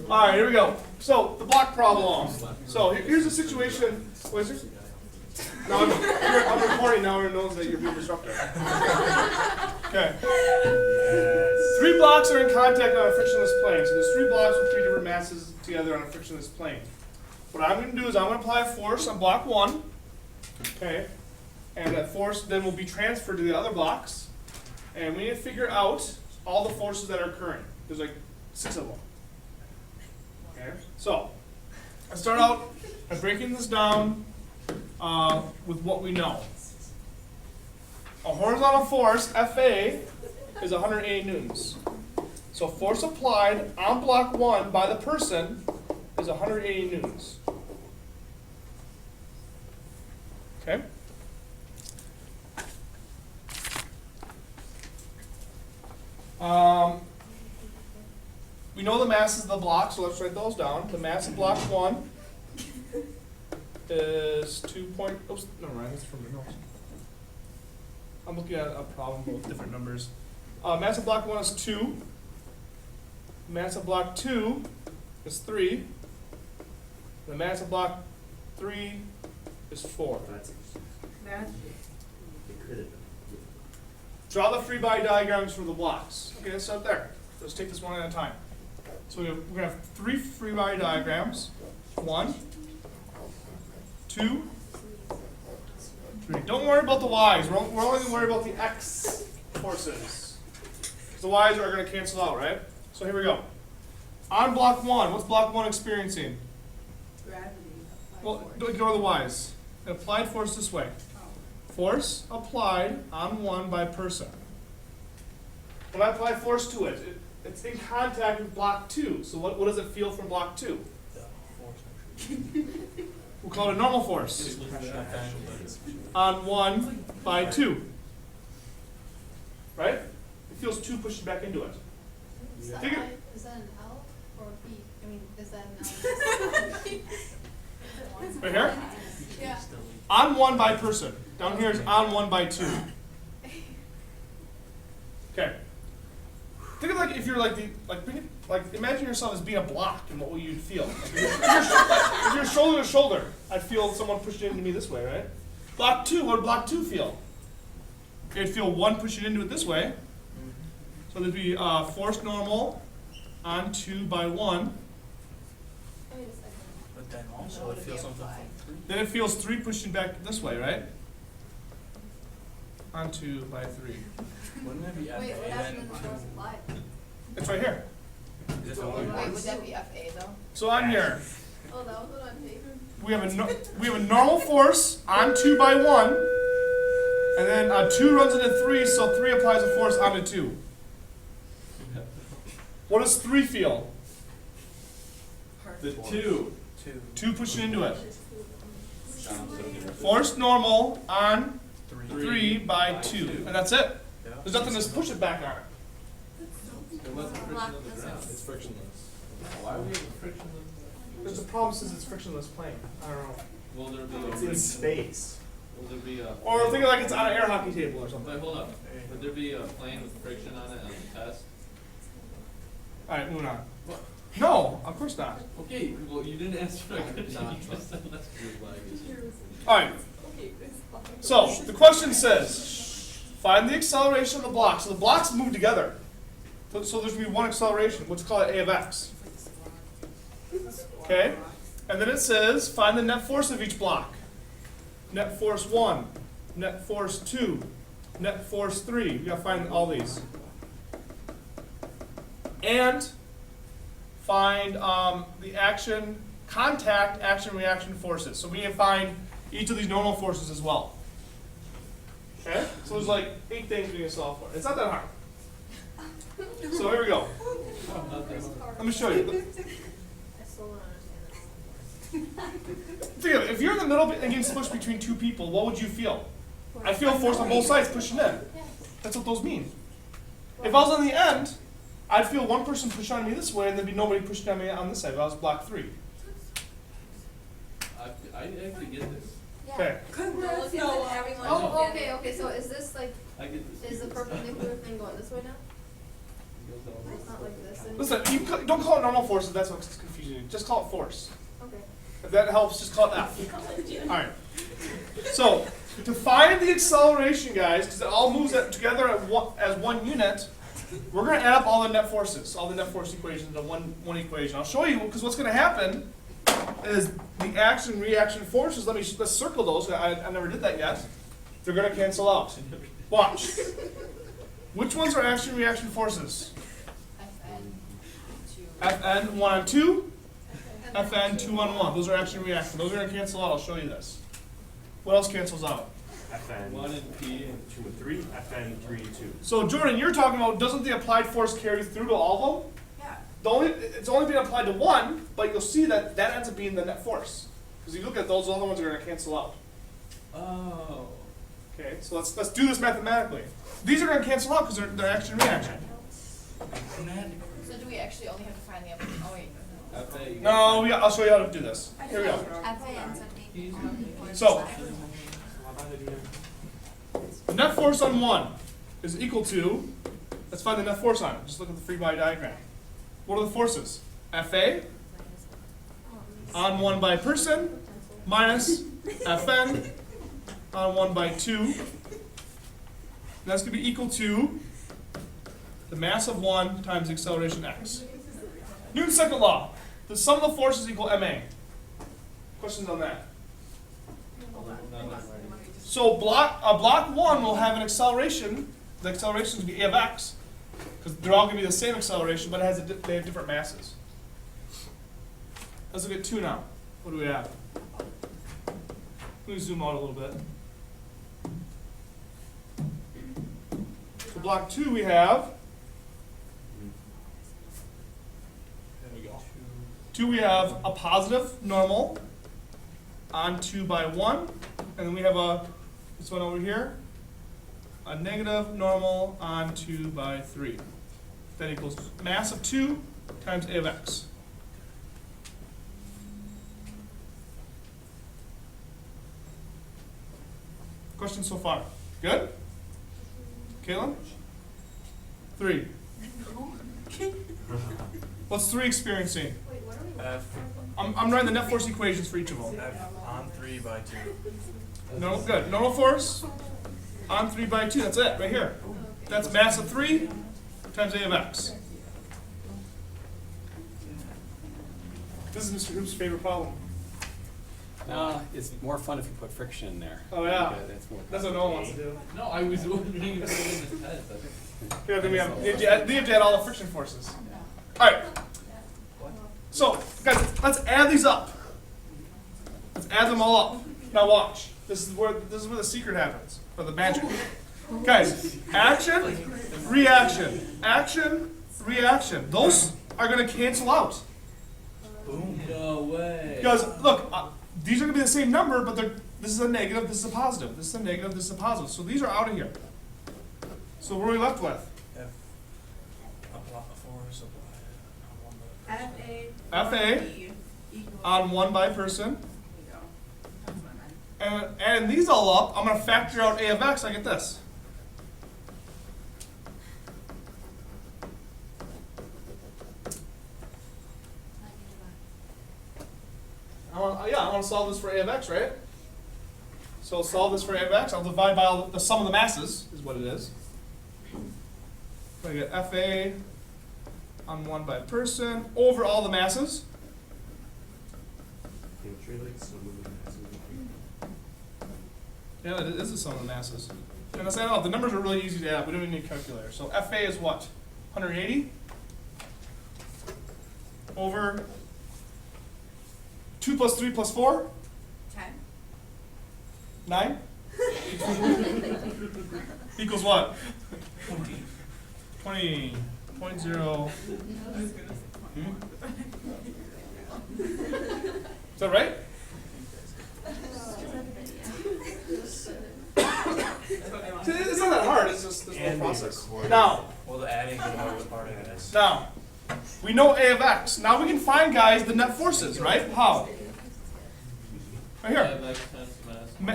All right, here we go. So the block problem. So here's the situation. What is it? No, I'm recording now, and it knows that you're being disruptive. Okay. 3 blocks are in contact on a frictionless plane. So there's 3 blocks with 3 different masses together on a frictionless plane. What I'm going to do is I'm going to apply a force on block 1. Okay. And that force then will be transferred to the other blocks. And we need to figure out all the forces that are occurring. There's like 6 of them. Okay. So I start out by breaking this down with what we know. A horizontal force, FA, is 180 newtons. So force applied on block 1 by the person is 180 newtons. Okay? We know the masses of the block, so let's write those down. The mass of block 1 is 2 point, oops, never mind, that's from the notes. I'm looking at a problem with different numbers. Mass of block 1 is 2. Mass of block 2 is 3. The mass of block 3 is 4. Draw the free body diagrams for the blocks. Okay, let's start there. Let's take this one at a time. So we're going to have 3 free body diagrams. 1, 2, 3. Don't worry about the y's. We're only going to worry about the x forces. Because the y's are going to cancel out, right? So here we go. On block 1, what's block 1 experiencing? Gravity. Well, ignore the y's. An applied force this way. Force applied on 1 by person. When I apply force to it, it's in contact with block 2. So what does it feel from block 2? We'll call it a normal force. On 1 by 2. Right? It feels 2 pushing back into it. Is that an L or a B? I mean, is that an L? Right here? Yeah. On 1 by person. Down here is on 1 by 2. Okay. Think of like if you're like imagine yourself as being a block and what will you feel? Like if you're shoulder to shoulder, I'd feel someone pushing into me this way, right? Block 2, what would block 2 feel? It'd feel 1 pushing into it this way. So there'd be force normal on 2 by 1. Wait a second. But then also it feels something from 3. Then it feels 3 pushing back this way, right? On 2 by 3. Wouldn't that be FA Wait, what then? happened in the force applied? It's right here. Is it Wait, only would once? that be FA though? So on here, Oh, that was what on paper? we have a normal force on 2 by 1, and then 2 runs into 3, so 3 applies a force onto 2. What does 3 feel? The 2. 2 pushing into it. Force normal on 3 by 2, and that's it. There's nothing to push it back on. It wasn't friction on the ground. It's frictionless. Why would you have a frictionless? There's a problem since it's frictionless plane. I don't know. Will there be It's in space. Will there be a Or think of like it's on an air hockey table or something. Wait, hold up. Would there be a plane with friction on it on the test? All right, moving on. No, of course not. Okay, well you didn't answer my question. You just said let's do it. All right. So the question says, find the acceleration of the blocks. So the blocks move together. So there's going to be one acceleration. Let's call it a of x. Okay? And then it says, find the net force of each block. Net force 1, net force 2, net force 3. You got to find all these. And find the action, contact, action, reaction forces. So we need to find each of these normal forces as well. Okay? So there's like 8 things we can solve for. It's not that hard. So here we go. Let me show you. I still don't understand it. Think of it. If you're in the middle and getting pushed between 2 people, what would you feel? I feel force on both sides pushing in. That's what those mean. If I was on the end, I'd feel one person push on me this way, and there'd be nobody pushing on me on this side. If I was block 3. I actually get this. Okay. Everyone. Oh, okay. So is this like, I get this. is the perpendicular thing going this way now? It's not like this. Listen, don't call it normal forces, that's what's confusing you. Just call it force. Okay. If that helps, just call it F. Alright. So, to find the acceleration, guys, because it all moves together as one unit, we're going to add up all the net forces, all the net force equations into one equation. I'll show you, because what's going to happen is the action and reaction forces, let's circle those, I never did that yet. They're going to cancel out. Watch. Which ones are action and reaction forces? Fn 1 on 2, Fn 2 on 1. Those are action and reaction. Those are going to cancel out. I'll show you this. What else cancels out? Fn 1 and P and 2 and 3, Fn 3 and 2. So Jordan, you're talking about, doesn't the applied force carry through to all of them? Yeah. It's only being applied to one, but you'll see that ends up being the net force. Because if you look at those other ones are going to cancel out. Oh. Okay, so let's do this mathematically. These are going to cancel out because they're action and reaction. So do we actually only have to find the other? Oh wait. No, I'll show you how to do this. Here we go. So, the net force on 1 is equal to, let's find the net force on it. Just look at the free body diagram. What are the forces? Fa on 1 by person minus Fn on 1 by 2. And that's going to be equal to the mass of 1 times the acceleration x. Newton's second law. The sum of the forces equal ma. Questions on that? So block 1 will have an acceleration. The acceleration is going to be a of x, because they're all going to be the same acceleration, but they have different masses. Let's look at 2 now. What do we have? Let me zoom out a little bit. So block 2 we have. 2 we have a positive normal on 2 by 1, and then we have this one over here, a negative normal on 2 by 3. That equals mass of 2 times a of x. Questions so far? Good? Caitlin? 3. What's 3 experiencing? Wait, what are we? F, I'm writing the net force equations for each of them. F on 3 by 2. No, good. Normal force on 3 by 2. That's it, right here. That's mass of 3 times a of x. This is Mr. Hoop's favorite problem. It's more fun if you put friction in there. Oh, yeah. That's That's what no one wants to do. No, I was wondering if it was in his head. Yeah, then we have to add all the friction forces. All right. So, guys, let's add these up. Let's add them all up. Now watch. This is where the secret happens, or the magic. Guys, action, reaction, action, reaction. Those are going to cancel out. Boom. No way. Because look, these are going to be the same number, but this is a negative, this is a positive. This is a negative, this is a positive. So these are out of here. So what are we left with? F, apply force applied on 1 by Fa on 1 by person. And adding these all up, I'm going to factor out a of x. I get this. I want to solve this for a of x, right? So I'll solve this for a of x. I'll divide by the sum of the masses, is what it is. So I get Fa on 1 by person over all the masses. Yeah, that is the sum of the masses. And I say, oh, the numbers are really easy to add. We don't even need a calculator. So Fa is what? 180 over 2 plus 3 plus 4? 10. 9? Equals what? 20.0. Is that right? It's not that hard, it's just this whole process. Now, Well, the adding is always part of this. now, we know a of x. Now we can find, guys, the net forces, right? How? Right here.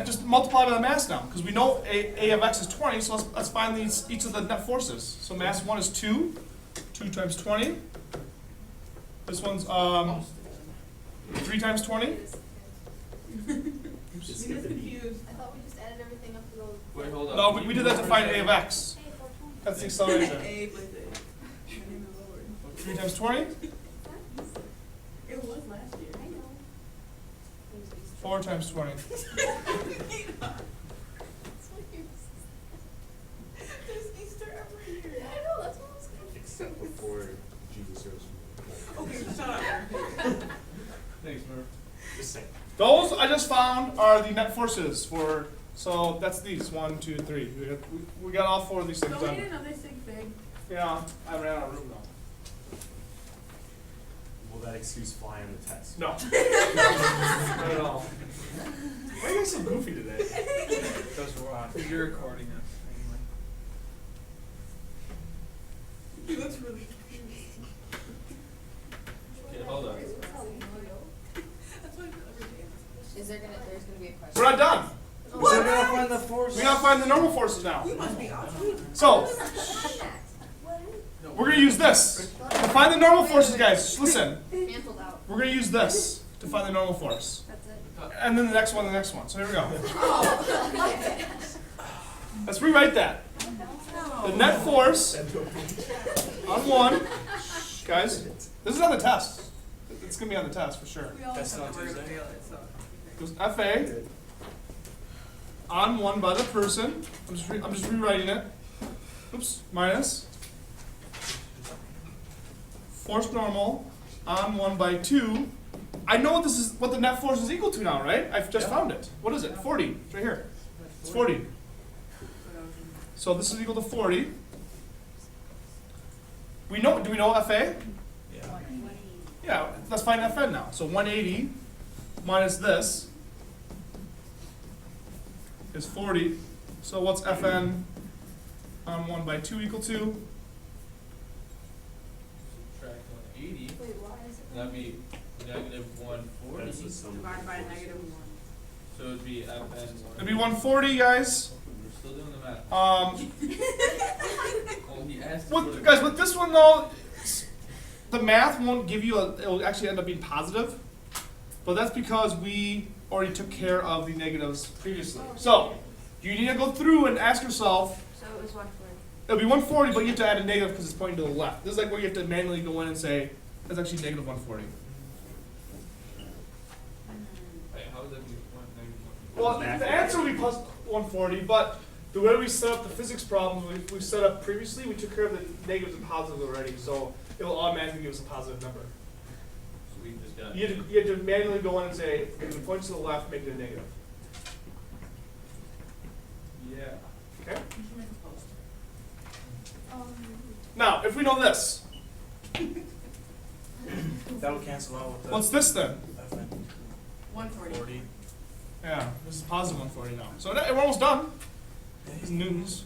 Just multiply by the mass now, because we know a of x is 20, so let's find each of the net forces. So mass 1 is 2 2 times 20. This one's 3 times 20. Just skip the B. I thought we just added everything up to those. Wait, hold on. No, we did that to find a of x. That's the acceleration. A plus A. My name is Lord. 3 times 20. It was last year. I know. 4 times 20. There's Easter every year. Yeah, I know, that's what I was thinking. Except before Jesus rose from the dead. Okay, shut up. Thanks, Murph. Just saying. Those I just found are the net forces for. So that's these 1, 2, 3. We got all 4 of these things Don't we done. need another sig fig? Yeah, I ran out of room though. Will that excuse fly on the test? No. Not at all. Why are you guys so goofy today? Because you're recording us anyway. He looks really confused. Okay, hold on. That's why I feel every day. There's gonna be a question. We're not done. We still gotta find the force. We gotta find the normal forces now. You must be awesome. So we're gonna use this to find the normal forces, guys. Just listen. Canceled out. We're gonna use this to find the normal force, That's it. and then the next one, the next one. So here we go. Oh. Let's rewrite that. The net force on 1, guys. This is on the test. It's gonna be on the test for sure. We all That's have not to work Tuesday. together, so. Goes FA on 1 by the person. I'm just rewriting it. Oops, minus force normal on 1 by 2. I know what the net force is equal to now, right? I've just found it. What is it? 40. It's right here. It's 40. So this is equal to 40. Do we know FA? Yeah. Yeah, let's find FN now. So 180 minus this is 40. So what's FN on 1 by 2 equal to? Subtract 180. Wait, why is it? That'd be negative 140. That's the sum. Divided by negative 1. So it'd be FN. It'd be 140, guys. We're still doing the math. Um, Well, he asked guys, with this one though, the math won't give you it'll actually end up being positive. But that's because we already took care of the negatives previously. So you need to go through and ask yourself. So it was 140. It'll be 140, but you have to add a negative because it's pointing to the left. This is like where you have to manually go in and say, that's actually negative 140. Wait, how would that be negative 140? Well, the answer would be plus 140, but the way we set up the physics problems, we set up previously, we took care of the negatives and positives already, so it will automatically give us a positive number. So we just got. You have to manually go in and say, if it points to the left, make it a negative. Yeah. Okay? You should make a post. Now, if we know this, That'll cancel out with the. what's this then? FN 140. 40. Yeah, this is positive 140 now. So we're almost done. It's newtons.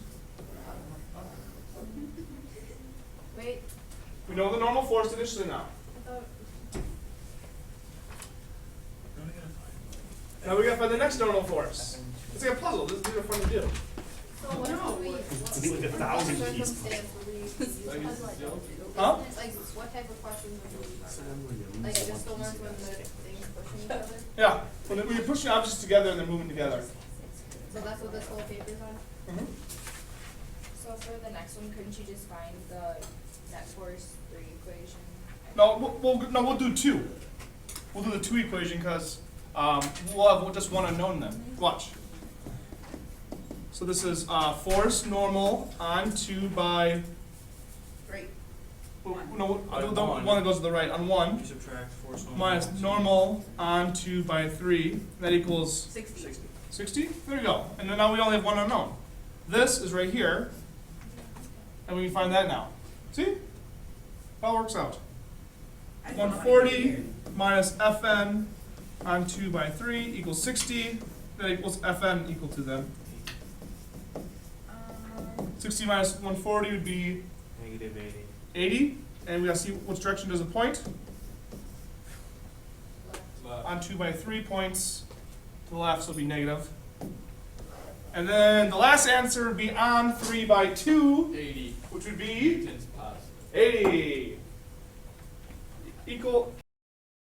Wait, We know the normal force initially now. I thought. Now we gotta find. Now we gotta find the next normal force. It's like a puzzle. These are fun to do. So what if we? It's like 1,000 keys. Circumstance would we use puzzle? Huh? Like, what type of questions would we use? Like, just the ones when the things pushing each other? Yeah, when you're pushing objects together and they're moving together. So that's what this whole paper's on? Mhm. So for the next one, couldn't you just find the net force 3 equation? No, we'll do 2. We'll do the 2 equation because we'll have just one unknown then. Watch. So this is force normal on 2 by. Great. No, By the one. one that goes to the right on 1 You subtract force normal. minus normal on 2 by 3. That equals 60. 60. 60. There we go. And then now we only have one unknown. This is right here, and we can find that now. See? It all works out. 140 minus Fn on 2 by 3 equals 60. That equals Fn equal to then. 60 minus 140 would be Negative 80. 80. And we gotta see which direction does it point. Left. On 2 by 3 points to the left, so it'll be negative. And then the last answer would be on 3 by 2, 80. which would be It's positive. 80. Equal